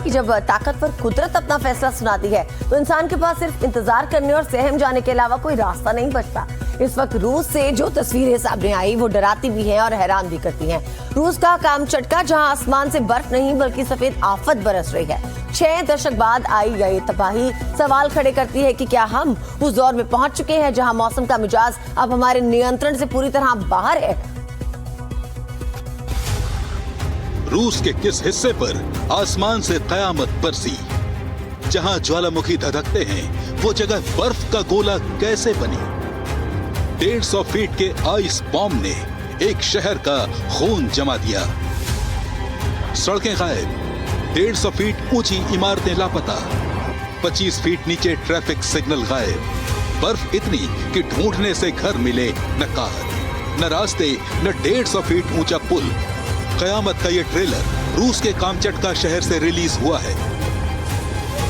कि जब ताकतवर कुदरत अपना फैसला सुनाती है तो इंसान के पास सिर्फ इंतजार करने और सहम जाने के अलावा कोई रास्ता नहीं बचता। इस वक्त रूस से जो तस्वीरें सामने आई वो डराती भी हैं और हैरान भी करती हैं। रूस का काम चटका, जहां आसमान से बर्फ नहीं बल्कि सफेद आफत बरस रही है। 6 दशक बाद आई ये तबाही सवाल खड़े करती है कि क्या हम उस दौर में पहुंच चुके हैं जहां मौसम का मिजाज अब हमारे नियंत्रण से पूरी तरह बाहर है। रूस के किस हिस्से पर आसमान से कयामत बरसी? जहां ज्वालामुखी धधकते हैं वो जगह बर्फ का गोला कैसे बनी? 150 फीट के आइस बॉम्ब ने एक शहर का खून जमा दिया। सड़कें गायब, 150 फीट ऊंची इमारतें लापता, 25 फीट नीचे ट्रैफिक सिग्नल गायब। बर्फ इतनी कि ढूंढने से घर मिले न कार, न रास्ते, न 150 फीट ऊंचा पुल। कयामत का ये ट्रेलर रूस के कामचटका शहर से रिलीज हुआ है।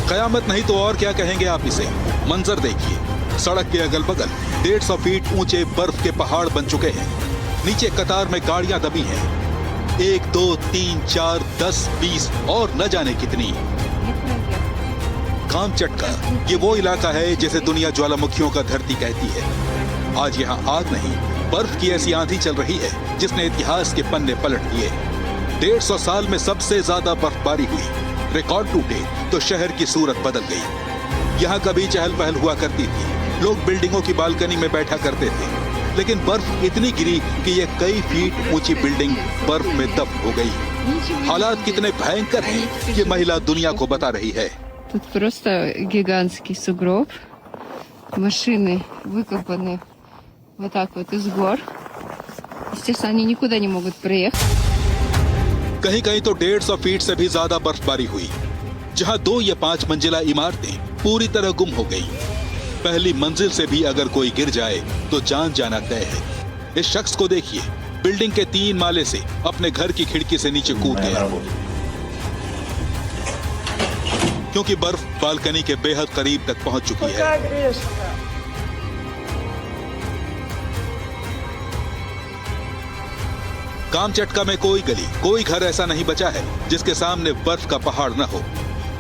कयामत नहीं तो और क्या कहेंगे आप इसे। मंजर देखिए, सड़क के अगल बगल 150 फीट ऊंचे बर्फ के पहाड़ बन चुके हैं। नीचे कतार में गाड़ियां दबी हैं, 1 2 3 4 10 20 और न जाने कितनी। कामचटका ये वो इलाका है जिसे दुनिया ज्वालामुखियों का धरती कहती है। आज यहाँ आग नहीं, बर्फ की ऐसी आंधी चल रही है जिसने इतिहास के पन्ने पलट दिए। 150 साल में सबसे ज्यादा बर्फबारी हुई, रिकॉर्ड टूटे तो शहर की सूरत बदल गई। यहाँ कभी चहल पहल हुआ करती थी, लोग बिल्डिंगों की बालकनी में बैठा करते थे, लेकिन बर्फ इतनी गिरी कि ये कई फीट ऊंची बिल्डिंग बर्फ में दब हो गई। हालात कितने भयंकर हैं ये महिला दुनिया को बता रही है। Тут просто гигантский сугроб. Машины выкопаны вот так вот из гор. Естественно, они никуда не могут проехать. कहीं कहीं तो 150 फीट से भी ज्यादा बर्फबारी हुई, जहां 2 या 5 मंजिला इमारतें पूरी तरह गुम हो गई। पहली मंजिल से भी अगर कोई गिर जाए तो जान जाना तय है। इस शख्स को देखिए, बिल्डिंग के 3 माले से अपने घर की खिड़की से नीचे कूद गया, क्योंकि बर्फ बालकनी के बेहद करीब तक पहुंच चुकी है। कामचटका में कोई गली, कोई घर ऐसा नहीं बचा है जिसके सामने बर्फ का पहाड़ न हो।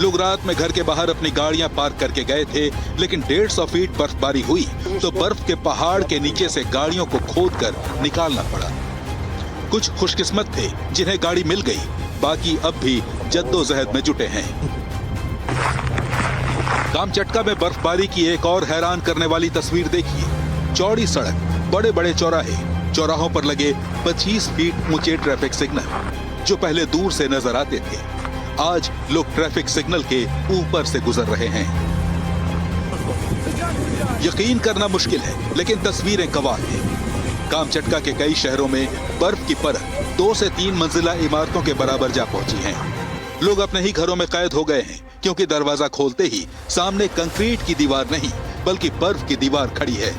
लोग रात में घर के बाहर अपनी गाड़ियां पार्क करके गए थे, लेकिन 150 फीट बर्फबारी हुई तो बर्फ के पहाड़ के नीचे से गाड़ियों को खोदकर निकालना पड़ा। कुछ खुशकिस्मत थे जिन्हें गाड़ी मिल गई, बाकी अब भी जद्दोजहद में जुटे हैं। कामचटका में बर्फबारी की एक और हैरान करने वाली तस्वीर देखिए। चौड़ी सड़क, बड़े बड़े चौराहे, चौराहों पर लगे 25 फीट ऊंचे ट्रैफिक सिग्नल जो पहले दूर से नजर आते थे, आज लोग ट्रैफिक सिग्नल के ऊपर से गुजर रहे हैं। यकीन करना मुश्किल है, लेकिन तस्वीरें गवाह हैं। कामचटका के कई शहरों में बर्फ की परत 2 से 3 मंजिला इमारतों के बराबर जा पहुंची है। लोग अपने ही घरों में कैद हो गए हैं, क्योंकि दरवाजा खोलते ही सामने कंक्रीट की दीवार नहीं बल्कि बर्फ की दीवार खड़ी है।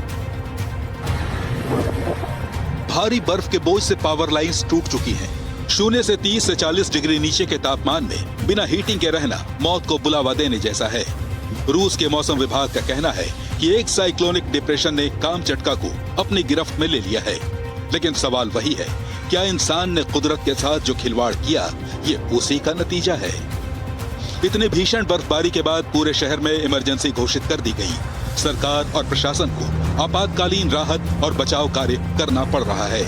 भारी बर्फ के बोझ से पावर लाइंस टूट चुकी हैं। 0 से 30 से 40 डिग्री नीचे के तापमान में बिना हीटिंग के रहना मौत को बुलावा देने जैसा है। रूस के मौसम विभाग का कहना है कि एक साइक्लोनिक डिप्रेशन ने कामचटका को अपनी गिरफ्त में ले लिया है। लेकिन सवाल वही है, क्या इंसान ने कुदरत के साथ जो खिलवाड़ किया ये उसी का नतीजा है? इतनी भीषण बर्फबारी के बाद पूरे शहर में इमरजेंसी घोषित कर दी गई। सरकार और प्रशासन को आपातकालीन राहत और बचाव कार्य करना पड़ रहा है।